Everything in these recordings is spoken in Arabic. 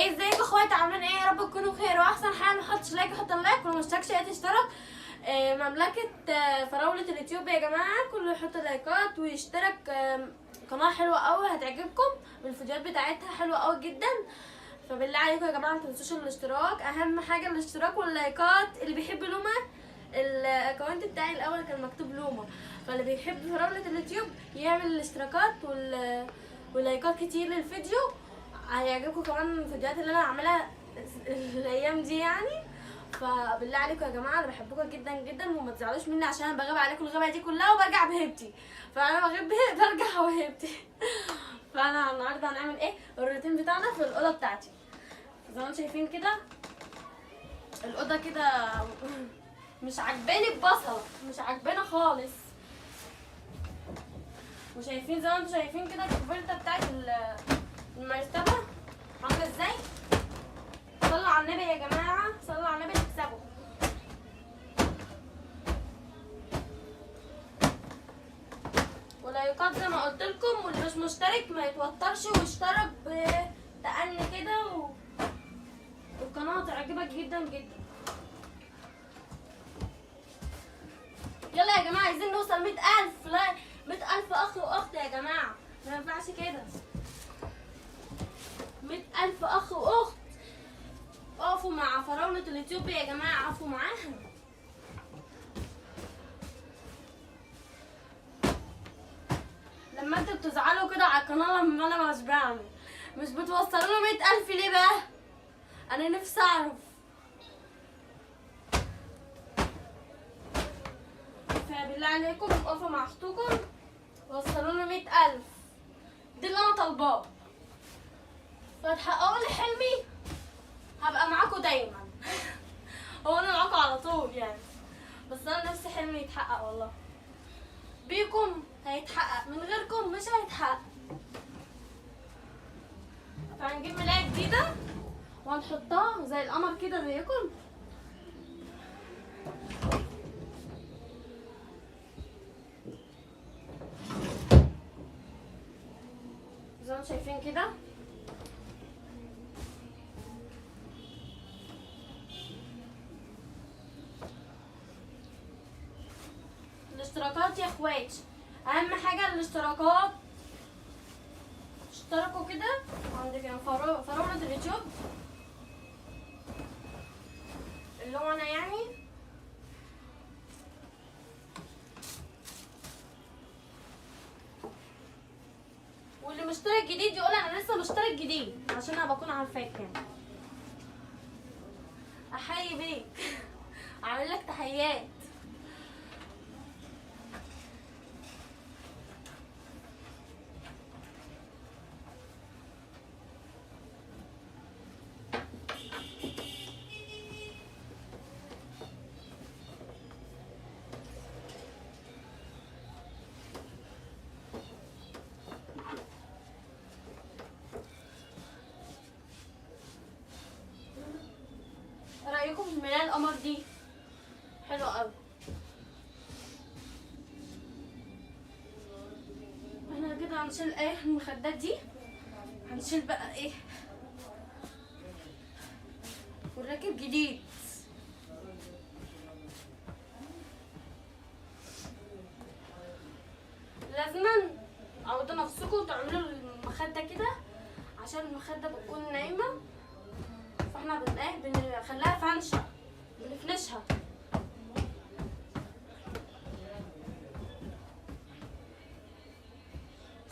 ازيكم يا اخواتي؟ عاملين ايه؟ يا رب تكونوا بخير واحسن حال. ما حطش لايك حط اللايك، واللي مشتركش اشترك. مملكه فراوله اليوتيوب يا جماعه، كله يحط لايكات ويشترك. قناه حلوه قوي هتعجبكم، الفيديوهات بتاعتها حلوه قوي جدا. فبالله عليكم يا جماعه ما تنسوش الاشتراك، اهم حاجه الاشتراك واللايكات. اللي بيحب لوما، الاكونت بتاعي الاول كان مكتوب لوما، فاللي بيحب فراوله اليوتيوب يعمل الاشتراكات واللايكات كتير للفيديو. هيعجبكم كمان الفيديوهات اللي انا بعملها الايام دي يعني. فبالله عليكم يا جماعه انا بحبكم جدا جدا، وما تزعلوش مني عشان انا بغيب عليكم الغيبه دي كلها وبرجع بهيبتي. فانا بغيب برجع بهيبتي. فانا النهارده هنعمل ايه؟ الروتين بتاعنا في الاوضه بتاعتي. زي ما انتم شايفين كده الاوضه كده مش عجباني البصله، مش عجباني خالص. وشايفين زي ما انتم شايفين كده الكوفرته بتاعت المرتبه عامله ازاي. صلوا على النبي يا جماعه، صلوا على النبي تكسبوا. ولايكات زي ما قلت لكم، واللي مش مشترك ما يتوترش ويشترك بتأني كده والقناه تعجبك جدا جدا. يلا يا جماعه عايزين نوصل 100,000 لايك، 100,000 اخ واخت يا جماعه، ما ينفعش كده. 100,000 اخ واخت، اقفوا مع فراولة اليوتيوب يا جماعه، اقفوا معاها. لما انتوا بتزعلوا كده على القناه لما انا مش بعمل، مش بتوصلوا له 100,000 ليه بقى؟ انا نفسي اعرف. فبالله عليكم اقفوا مع اختكم وصلوا له 100,000، دي اللي انا طالباه. فتحققوا لي حلمي هبقى معاكم دايما. هو انا معاكم على طول يعني، بس انا نفسي حلمي يتحقق والله. بيكم هيتحقق، من غيركم مش هيتحقق. فهنجيب ملاية جديدة وهنحطها زي القمر كده زيكم. زي ما شايفين كده. الاشتراكات يا اخواتي، اهم حاجه الاشتراكات. اشتركوا كده عندك فراولة اليوتيوب اللي هو انا يعني. واللي مشترك جديد يقول انا لسه مشترك جديد، عشان انا بكون عارفاك يعني. احيي بيك. اعمل لك تحيات. رايكم في الملاية القمر دي؟ حلوه قوي. احنا كده هنشيل ايه المخدات دي، هنشيل بقى ايه ونركب جديد. لازما عودوا نفسكم تعملوا المخدة كده، عشان المخدة بتكون نايمة، فاحنا بنخليها فنشة، بنفنشها.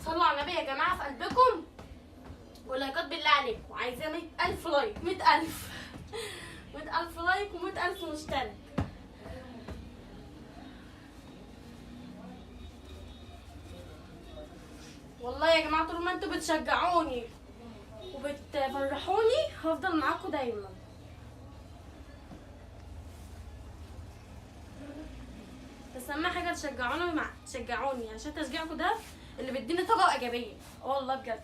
صلوا على النبي يا جماعة في قلبكم، ولايكات بالله عليكم. عايزة 100,000 لايك، 100,000 100,000 لايك و100,000 مشترك. والله يا جماعة طول ما انتوا بتشجعوني وبتفرحوني هفضل معاكم دايما. بس اهم حاجة تشجعوني عشان تشجيعكم ده اللي بيديني طاقة ايجابية والله بجد.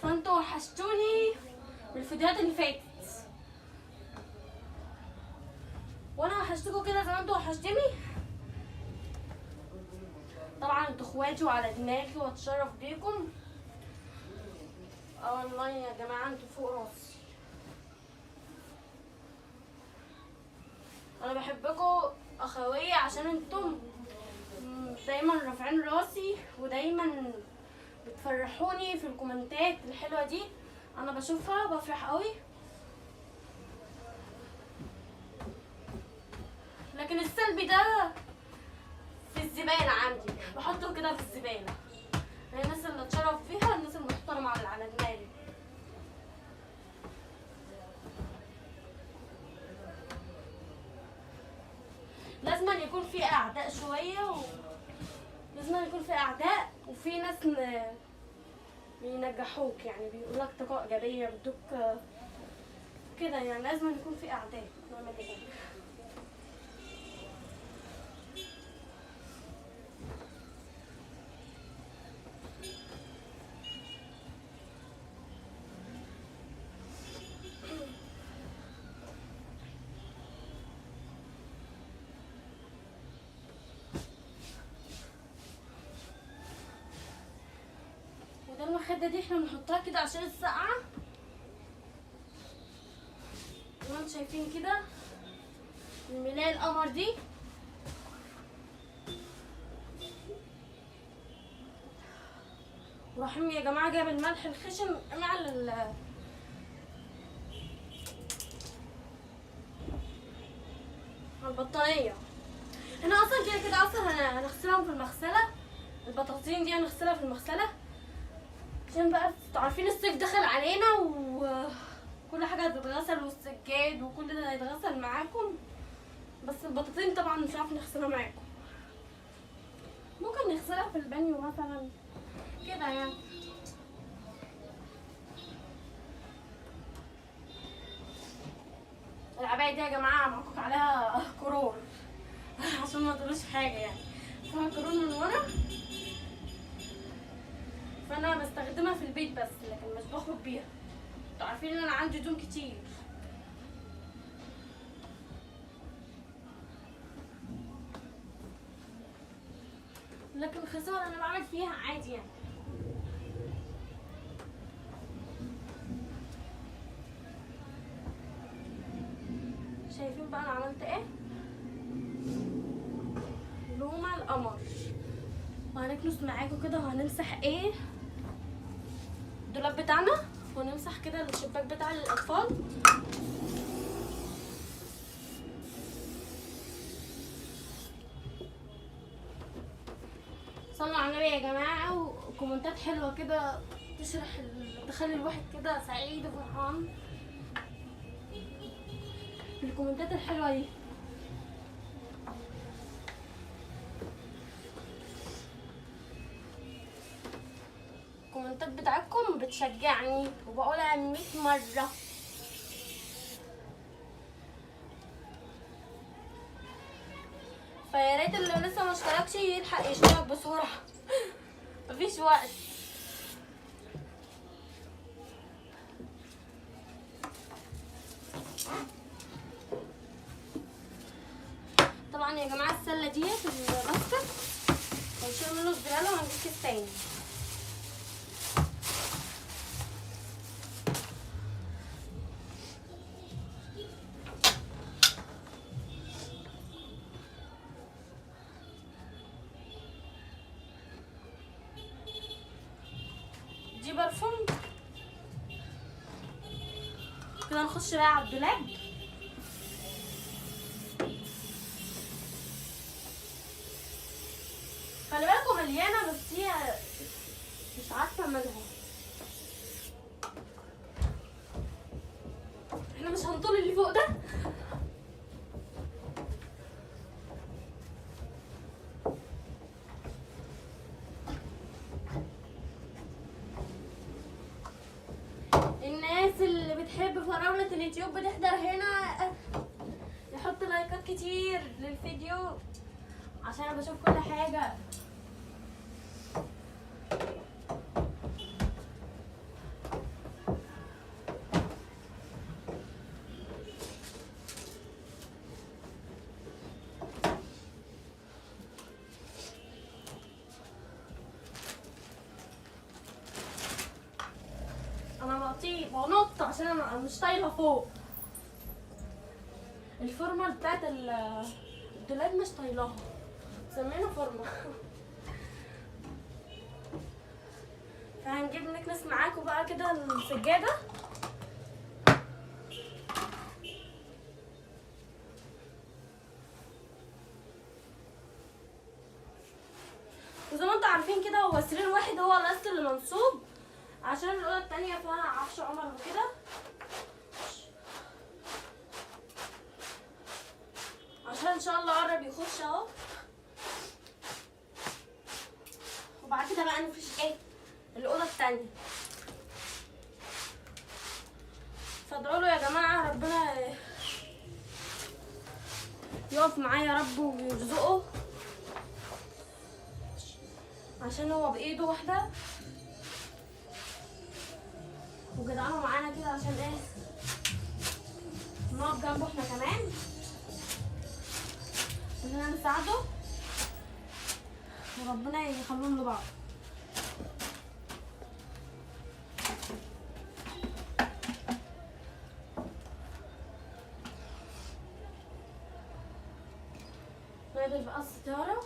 فانتوا وحشتوني بالفيديوهات اللي فاتت، وانا وحشتكم كده زي ما انتوا وحشتوني. جماعه انتوا اخواتي وعلى دماغي واتشرف بيكم. والله يا جماعه انتوا فوق راسي. انا بحبكم اخوية عشان انتم دايما رافعين راسي ودايما بتفرحوني في الكومنتات الحلوه دي. انا بشوفها بفرح قوي. لكن السلبي ده في الزباله عندي، بحطه كده في الزباله. هي الناس اللي اتشرف فيها الناس المحترمه اللي على دماغي. لازم يكون في اعداء شويه لازم يكون في اعداء وفي ناس بينجحوك، يعني بيقولك طاقه ايجابيه بدوك كده. يعني لازم يكون في اعداء. نعمل ايه؟ وده المخدة دي احنا بنحطها كده عشان السقعة. زي ما انتم شايفين كده الملاية القمر دي. ورحيم يا جماعة جايب الملح الخشن مع البطانية. احنا اصلا كده اصلا هنغسلهم في المغسلة. البطاطين دي هنغسلها في المغسلة عشان بقى انتوا عارفين الصيف دخل علينا وكل حاجة هتتغسل والسجاد وكل ده هيتغسل معاكم. بس البطاطين طبعا مش عارف نغسلها معاكم. ممكن نغسلها في البانيو مثلا كده يعني. العباية دي يا جماعة معكوك عليها كرور عشان ما تقولوش حاجة يعني. فيها كرور من ورا، فانا بستخدمها في البيت بس لكن مش بخرج بيها. انتوا عارفين ان انا عندي هدوم كتير. لكن خسارة انا بعمل فيها عادي يعني. شايفين بقى انا عملت ايه؟ لومة القمر. وهنكنس معاكم كده وهنمسح ايه الدولاب بتاعنا، ونمسح كده الشباك بتاع الاطفال. صلوا على النبي يا جماعه، وكومنتات حلوه كده تخلي الواحد كده سعيد وفرحان. الكومنتات الحلوه دي الكومنتات بتاعتكم بتشجعني وبقولها 100 مره. فيا ريت اللي لسه ما اشتركش يلحق يشترك بسرعه مفيش وقت. طبعا يا جماعه السله دي في الباسكت هنشيل منه الزباله وهنجيب كيس تاني. دي برفان كده. نخش بقى على الدولاب. خلي بالكم مليانه بس هي مش عارفه مالها. احنا مش هنطول اللي فوق ده. الناس اللي بتحب فراولة اليوتيوب بتحضر هنا يحط لايكات كتير للفيديو عشان انا بشوف كل حاجة. وانط عشان انا مش طايله فوق. الفورمه بتاعت الدولاب مش طايلاها، سمينا فورمه. فهنجيب نكنس معاكم بقى كده السجاده. وزي ما انتوا عارفين كده هو سرير واحد هو الاصل اللي منصوب، عشان الاوضه التانيه فيها عفش عمر وكده. عشان ان شاء الله قرب يخش اهو. وبعد كده بقى نفرش ايه الاوضه التانيه. فادعوا له يا جماعه ربنا يقف معاه يا رب ويرزقه، عشان هو بايده واحده وجدعانه معانا كده، عشان ايه نقف جنبه احنا كمان اننا نساعده وربنا يخليهم لبعض. نقدر بقى الستاره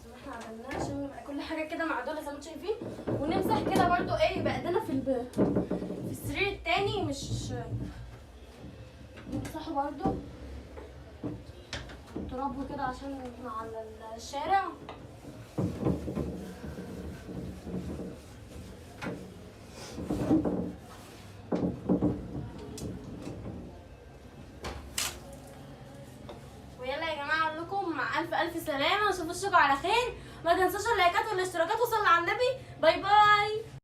زي ما احنا عملناها عشان يبقى كل حاجه كده معدوله زي ما انتم شايفين. ونمسح كده برضو ايه يبقى ايدينا في السرير التاني، مش نمسحه برضو ترابه كده عشان احنا على الشارع. ويلا يا جماعه اقول لكم مع الف سلامه، واشوفكم على خير. ما تنسوش اللايكات والاشتراكات، وصلوا على النبي. باي باي.